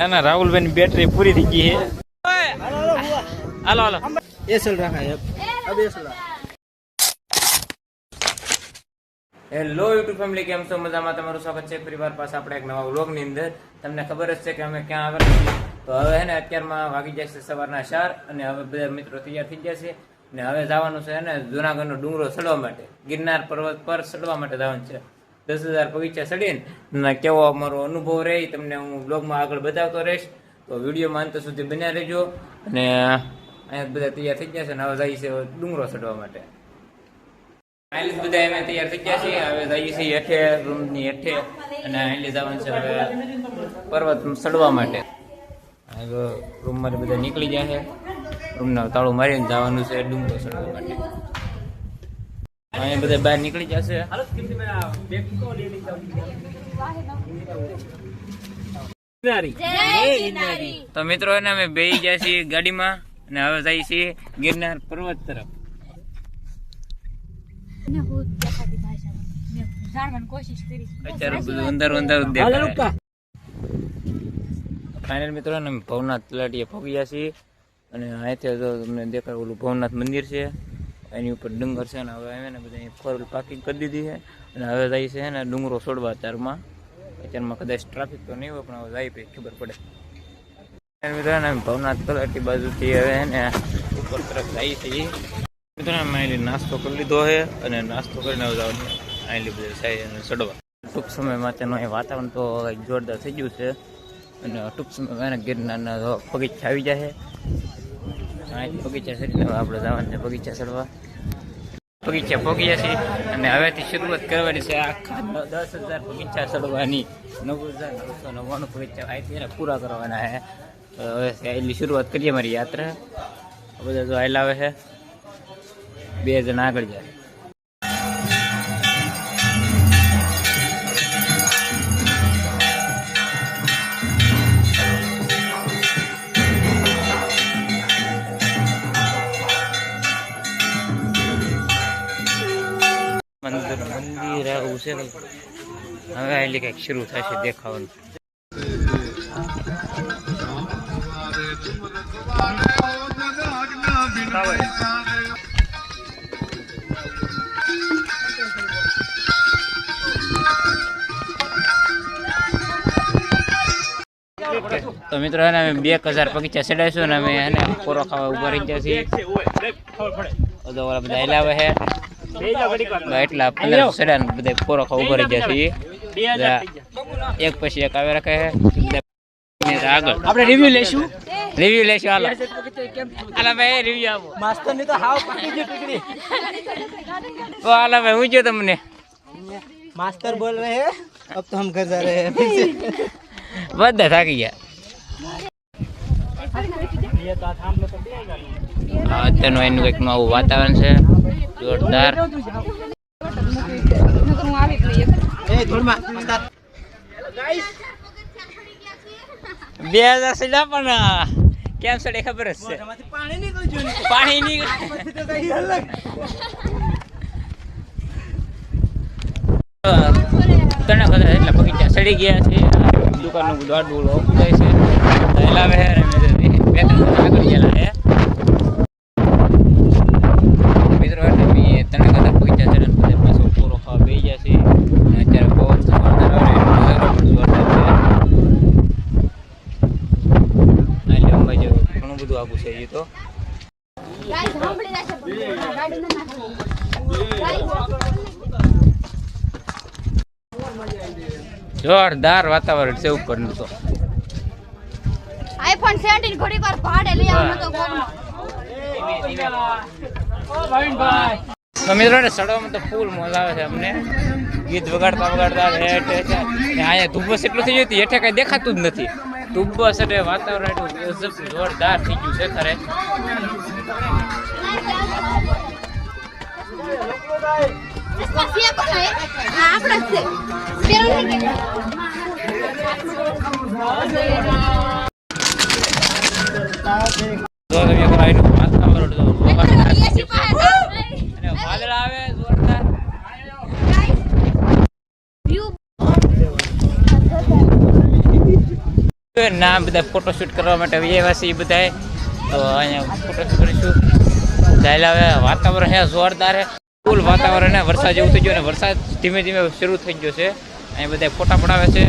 ना राहुल भाई बैटरी पूरी थी गई है। हेलो हेलो ये चल रहा है अब ये चल रहा હેલો યુટ્યુબ ફેમિલી, કેમ છો? મજામાં? તમારું સ્વાગત છે ફરીવાર પાછા આપણે એક નવા વ્લોગની અંદર. તમને ખબર જ છે કે અમે ક્યાં આવેલા છીએ. તો હવે હે ને અત્યારમાં વાગી જાય છે સવારના 4 અને હવે બધા મિત્રો તૈયાર થઈ ગયા છે અને હવે જવાનું છે ને જુનાગઢનો ડુંગરો ચડવા માટે, ગિરનાર પર્વત પર ચડવા માટે જવાનું છે. 10,000 પગથિયા ચડીને કેવો અમારો અનુભવ રહે તમને હું બ્લોગમાં આગળ બતાવતો રહીશ. તો વિડીયોમાં અંત સુધી બન્યા રહેજો. અને અહીંયા બધા તૈયાર થઈ ગયા છે અને હવે જઈએ છે ડુંગરો ચડવા માટે. બધા અમે તૈયાર થઈ ગયા છીએ. હવે જઈએ છીએ હેઠે, રૂમની હેઠે, અને અહીં જવાનું છે હવે પર્વત ચડવા માટે. રૂમમાંથી બધા નીકળી ગયા છે. રૂમના તાળું મારીને જવાનું છે ડુંગરો ચડવા માટે. અહીંયા બધા બહાર નીકળી જશે. તો મિત્રો એને અમે બેસી ગયા છીએ ગાડીમાં અને હવે જઈએ છીએ ગિરનાર પર્વત તરફ. ફાઇનલ મિત્રો અમે ભવનાથ તલાટીએ પહોંચી ગયા છીએ અને અહીંથી તમને દેખાય ઓલું ભવનાથ મંદિર છે, એની ઉપર ડુંગર છે ને હવે ને બધા ફોર વ્હીલ પાર્કિંગ કરી દીધી છે અને હવે જાય છે ને ડુંગરો છોડવા. અત્યારમાં કદાચ ટ્રાફિક તો નહીં હોય પણ હવે જાય પછી ખબર પડે. મિત્રો અમે ભવનાથ તલાટી બાજુથી હવે ને ઉપર તરફ જઈએ છીએ. મિત્રો અમે અહીં નાસ્તો કરી લીધો છે અને નાસ્તો કરીને જવાનું અહીં બધું થાય અને ચડવા. ટૂંક સમયમાં તેનું અહીં વાતાવરણ તો જોરદાર થઈ ગયું છે અને ટૂંક સમયમાં ગિરનારના બગીચા આવી જાય છે. અહીંથી બગીચા ચડીને આપણે જવાનું છે બગીચા ચડવા. બગીચા પહોંચી ગયા છીએ અને હવેથી શરૂઆત કરવાની છે આખા 10,000 બગીચા ચડવાની. 9,999 બગીચા અહીંથી એને પૂરા કરવાના છે. હવે એટલી શરૂઆત કરીએ મારી યાત્રા. બધા જો હાલ આવે છે, 2 જણા આગળ જાય. મંદિર આવું છે હવે એટલે કંઈક શરૂ થશે દેખાવાનું. તો મિત્રો એને અમે 2,000 બગીચા ચડાવીશું અને અમે એને કોરો ખાવા ઉભા રહી ગયા છીએ. બધા હેલાવે છે એટલા 15 ચડા બધા કોરો ખાવા ઉભા રહી ગયા છીએ. એક પછી એક આવે રાખે છે. આગળ આપણે રિવ્યુ લેશું. હાલો ભાઈ રિવ્યુ આપો. मास्टर ने तो हाव पाकी जी टिकड़ी તો હાલો ભાઈ હું જો તમને मास्टर बोल रहे हैं अब तो हम घर जा रहे हैं फिर से બધા થાકી ગયા. અત્યારનું એનું કંઈક નવું વાતાવરણ છે જોરદાર. બે હજાર સીધા પણ કેમ સડે ખબર જ છે. પાણી ની તને ખબર એટલા બગીચા સડી ગયા છે. દુકાનનું દોડવું ઓપું જાય છે હલાવે છે. 2-3 આગળ ગયેલા છે મિત્રો. એટલે મેં તને કદાચ બગીચા ચડે બધા પાછો પૂરો ખાવા બેસી ગયા છે. અત્યારે પવન જોરદાર આવે જોરદાર છે. એટલે અંબાઈ જેવું ઘણું બધું આવું છે. એ તો જોરદાર વાતાવરણ છે ઉપરનું. તો આઈફોન 17 ઘડી વાર ભાડે લઈ આવવાનો તો કોનો. તો મિત્રો ચડવામાં તો ફૂલ મજા આવે છે અમને. ગીત વગાડતા હેઠે છે. અહીંયા ધુમ્મસ એટલું થઈ ગયું હેઠે કઈ દેખાતું જ નથી. ધુમ્મસ એટલે વાતાવરણ એટલું જોરદાર થઈ ગયું છે ખરે. વાદળા આવે જોરદાર. ના બધા ફોટોશૂટ કરવા માટે આવ્યા છે એ બધા અહીંયા ફોટોશૂટ કરીશું. ચાલ્યા હવે વાતાવરણ હે જોરદાર હે, ફૂલ વાતાવરણ હે, વરસાદ જેવું થઈ ગયું અને વરસાદ ધીમે ધીમે શરૂ થઈ ગયો છે. અહીંયા બધા ફોટા પડાવે છે,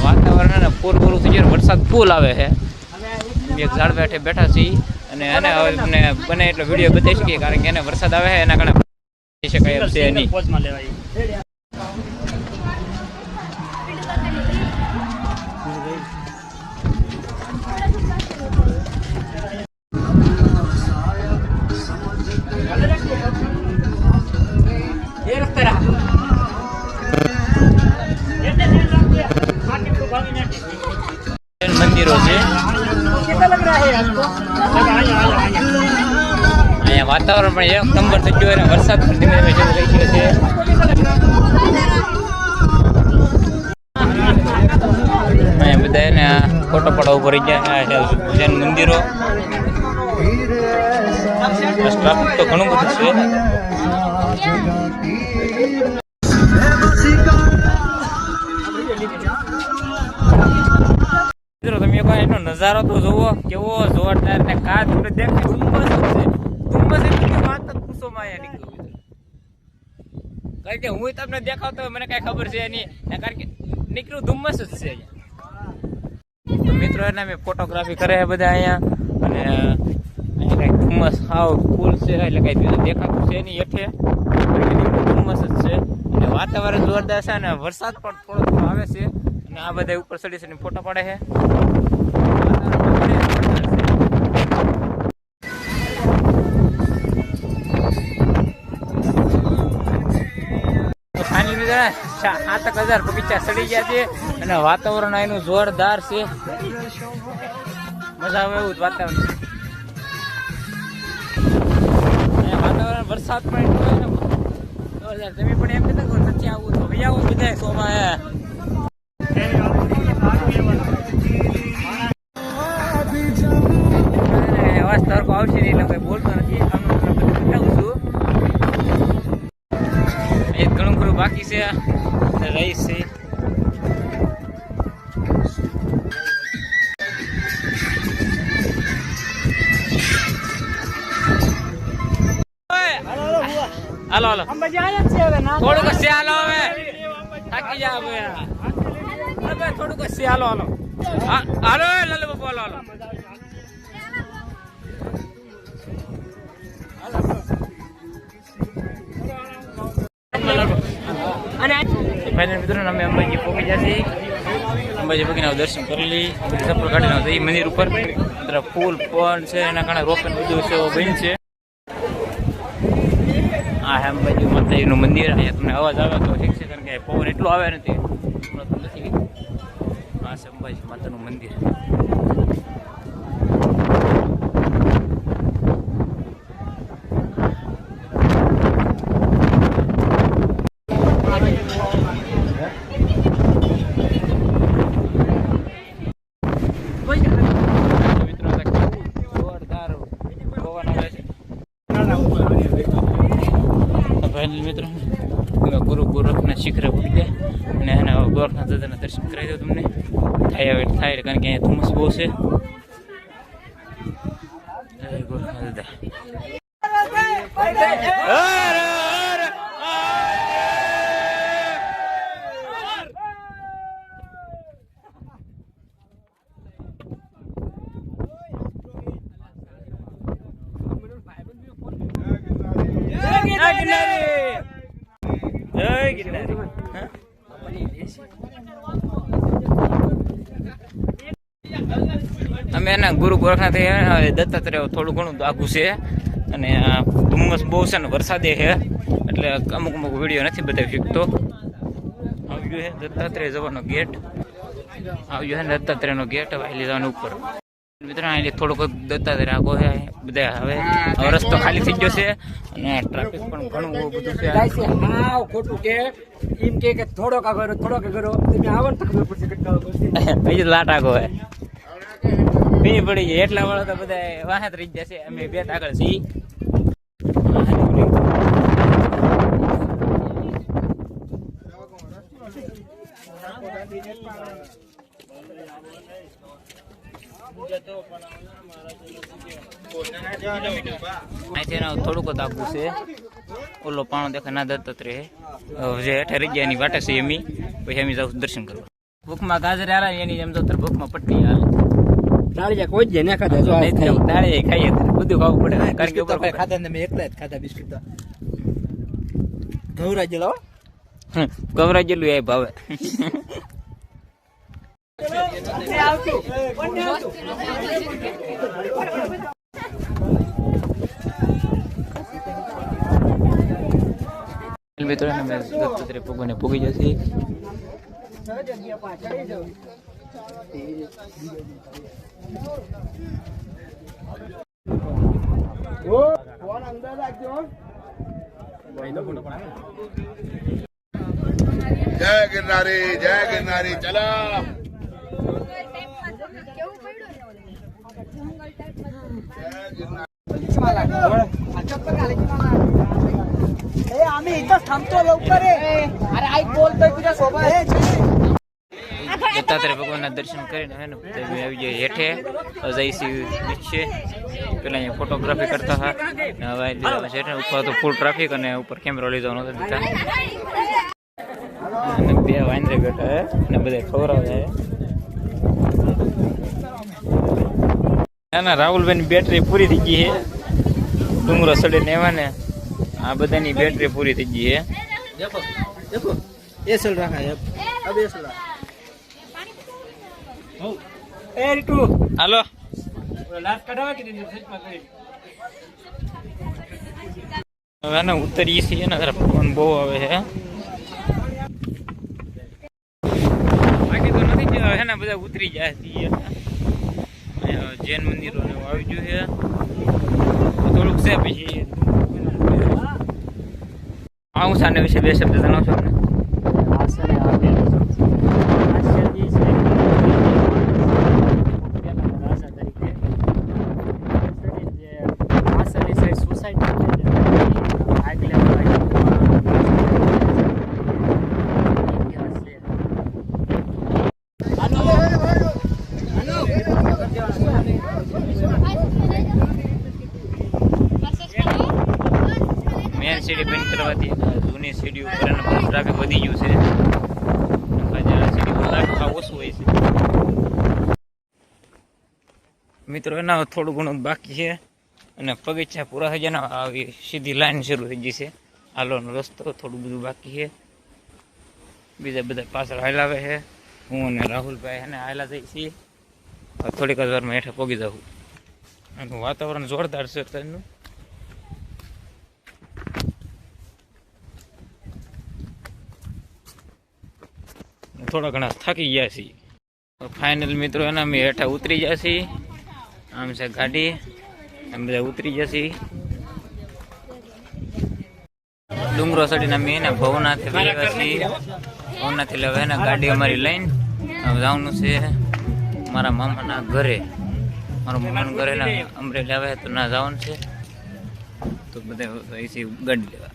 વાતાવરણ હે ને પૂરું થઈ ગયું, વરસાદ ફૂલ આવે છે. એક ઝાડ બેઠે બેઠા છીએ અને એને હવે તમને બને એટલો વિડીયો બતાવી શકીએ, કારણ કે એને વરસાદ આવે છે એના કારણે શકાય એમ છે નહીં. મંદિરો છે અહીંયા, વાતાવરણ પણ એક નંબર થઈ ગયો અને વરસાદ પણ ધીમે ધીમે શરૂ થઈ ગયો છે. અહીંયા બધા એને ફોટો પડવા ઉપર રહી ગયા. જૈન મંદિરો, ટ્રાફિક તો ઘણું બધું છે. તમે એનો નજારો તો જોવો કેવો જોરદાર ને કા થોડે દેખાય. ધુમ્મસ છે, ધુમ્મસ એટલે વાત જ પૂછો માં અહીંયા નીકળ્યું. કારણ કે હું તમને દેખાવતો મને કઈ ખબર છે નહીં, કારણ કે નીકળ્યું ધુમ્મસ જ છે અહીંયા. તો મિત્રો એને મેં ફોટોગ્રાફી કરે છે બધા અહીંયા, અને અહીંયા કઈ ધુમ્મસ હાવ ફૂલ છે એટલે કઈ બીજું દેખાતું છે નહીં હેઠે, ધુમ્મસ જ છે અને વાતાવરણ જોરદાર છે અને વરસાદ પણ થોડો થોડો આવે છે. અને આ બધા ઉપર ચડી છે ફોટો પાડે છે. ફાઇનલી 7,000 બગીચા ચડી ગયા છે અને વાતાવરણ એનું જોરદાર છે. મજા આવે એવું વાતાવરણ. વાતાવરણ વરસાદ પણ એટલો હોય ને, તમે પણ એમ કહેતા નથી આવું તો ભાઈ આવું બધા શોમાં. અવાજ તરકો આવશે નહીં એટલે કઈ બોલતો નથી. બતાવું છું એક ઘણું ખરું બાકી છે, રહીશ છે. હાલો હાલો થોડુંક હશે, હાલો હવે થાકી જાવ થોડુંક હશે. હાલો હાલો હાલો લાલુ બાપુ હાલો હાલો. ફાઇનલ મિત્રો અમે અંબાજી પહોંચી ગયા છીએ. અંબાજી પહોંચીને દર્શન કરી લઈ, ચપ્પલ કાઢીને જઈ મંદિર ઉપર. ફૂલ પણ છે એના કારણે રોપન બધું છે બંધ છે. આ અંબાજી માતાજીનું મંદિર. અહીંયા તમને અવાજ આવે તો ઠીક છે, કારણ કે પવન એટલો આવે નથી. આ છે અંબાજી માતાનું મંદિર. મિત્રો અમે ગુરુ ગોરખના શિખરે પડી ગયા અને એના ગોરખનાથ દાદાના દર્શન કરાવી દઉં તમને. થાય હવે થાય, કારણ કે અહીંયા ધુમ્મસ બહુ છે. જય ગોરખનાથ દાદા. અમે એના ગુરુ ગોરખનાથ દત્તાત્રેય થોડું ઘણું આઘું છે અને ધુમ્મસ બહુ છે ને વરસાદે છે, એટલે અમુક અમુક વિડીયો નથી બતાવી શકતો. આવ્યું છે દત્તાત્રેય જવાનો ગેટ, આવ્યો છે દત્તાત્રેયનો ગેટ. હવે લીધાનો ઉપર મિત્રો અહીં થોડુંક દત્તાત્રેય આગો છે બધા. હવે રસ્તો ખાલી થઈ ગયો છે અને ટ્રાફિક પણ ઘણું બધું છે. હા ખોટું કે એમ કે થોડોક આગળ થોડોક આગળ તમે આવો ને ખબર પડશે કેટલા બીજું લાટ આગો હોય ભીની પડી જાય એટલા વાળા તો બધા વાહત રહી જશે. અમે બે આગળ છીએ. અહીંથી થોડુંક જ આગું છે, ઓલો પાણો દેખાય ના દત્તાત્રે જે હેઠે રહી ગયા એની વાટે છે એમી, પછી એમ જાવ દર્શન કરવા. ભૂખમાં ગાજર હાલે એની એમ તો ભૂખમાં પટ્ટી હાલે. દાળિયા કોઈ જ ના ખાધા, જો આ ખાઈ. દાળે ખાઈએ બધું ખાવું પડે, કારણ કે ઉપર ખાધા ને મેં એકલા જ ખાધા બિસ્કિટ તો. ઘઉં જેલો ગવરા જેટલું એ ભાવે. મિત્રો અમે દત્તાત્રેય ભગવાનને ભોગી જશે. જય गिरनारी चलो. आम्ही इथंच थांबतो लवकर अरे ऐक बोलतोय तुझ्या सोबत દત્તાત્રેય ભગવાનના દર્શન કરીને હે ને આવી જાય હેઠે અજયસી છે. પેલા અહીંયા ફોટોગ્રાફી કરતા હતા ને હવે હેઠે ઉપર તો ફૂલ ટ્રાફિક અને ઉપર કેમેરો લઈ જવાનો હતો દીધા. અને બે વાંદરે બેઠા હે અને બધા ખવડાવે હે. એના રાહુલભાઈની બેટરી પૂરી થઈ ગઈ છે, ડુંગરો સડીને એવા ને આ બધાની બેટરી પૂરી થઈ ગઈ છે. देखो देखो ये चल रहा है अब ये चल रहा है. ए रिटू હાલો लास्ट कटावा कि नहीं सच में करी. હવે ને ઉતરીએ છીએ ને જરા પવન બહુ આવે છે, બાકી તો નથી જ હે ને બધા ઉતરી જાય છે. જૈન મંદિરો ને આવી ગયું છે થોડુંક છે. પછી આવું સાને વિશે બે શબ્દ જણાવશો અમને? મેન સીડી બંધ કરવાથી જૂની સીડી ઉપર ટ્રાફિક વધી ગયું છે, સીડી પર ટ્રાફિક ઓછું હોય છે. મિત્રો એના થોડું ઘણું બાકી છે અને પગથિયા પૂરા થઈ જાય આવી સીધી લાઈન શરૂ થઈ ગઈ છે. હાલવાનો રસ્તો થોડું બધું બાકી છે, બીજા બધા પાછળ હાલાવે છે. હું અને રાહુલભાઈ એને હાલા જઈ છીએ. થોડીક જ વારમાં હેઠે પગી જવું. અને વાતાવરણ જોરદાર છે અત્યારનું. થોડા ઘણા થાકી ગયા છીએ. ફાઇનલ મિત્રો એના અમે હેઠા ઉતરી ગયા છીએ. આમ છે ગાડી, અમે બધા ઉતરી ગયા છીએ. ડુંગરો ચડીને અમે એને ભવનાથી ગયા છીએ. ભવનાથી લેવા એને ગાડી અમારી લઈને જવાનું છે મારા મામાના ઘરે. મારા મામાના ઘરે અમરેલી આવે તો ના જવાનું છે, તો બધા અહીંથી ગાડી લેવા.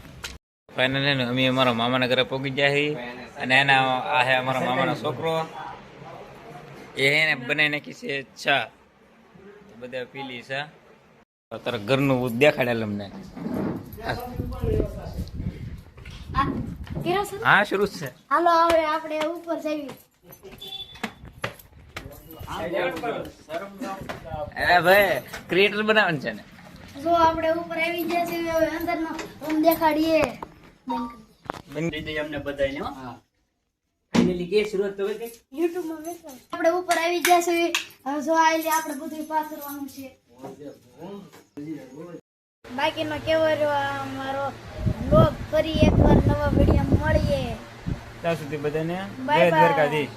ફાઇનલ ને અમે અમારા મામાના ઘરે પહોંચી ગયા છીએ. અને એના આ હે અમારા મામાનો છોકરો, એને બનાવી નાખી છે ચા. બધા પીલી છે. અત્યારે ઘરનું દેખાડેલ અમને. હા શરૂ છે. હાલો હવે આપણે ઉપર જઈએ. અરે ભાઈ ક્રિએટર બનાવવાનું છે ને. જો આપણે ઉપર આવી ગયા છે, હવે અંદરનો રૂમ દેખાડીએ. અમને બધાને ફાઇનલી કે શરૂઆત તો થઈ. YouTube માં બેસો. આપણે ઉપર આવી ગયા છે, હવે જો આઈલે આપણે બધું પાથરવાનું છે. બાકીનો કેવો રહ્યો અમારો બ્લોગ, ફરી એકવાર નવા વિડીયો મળીએ. ત્યાં સુધી બધાને બાય જય દ્વારકાધીશ.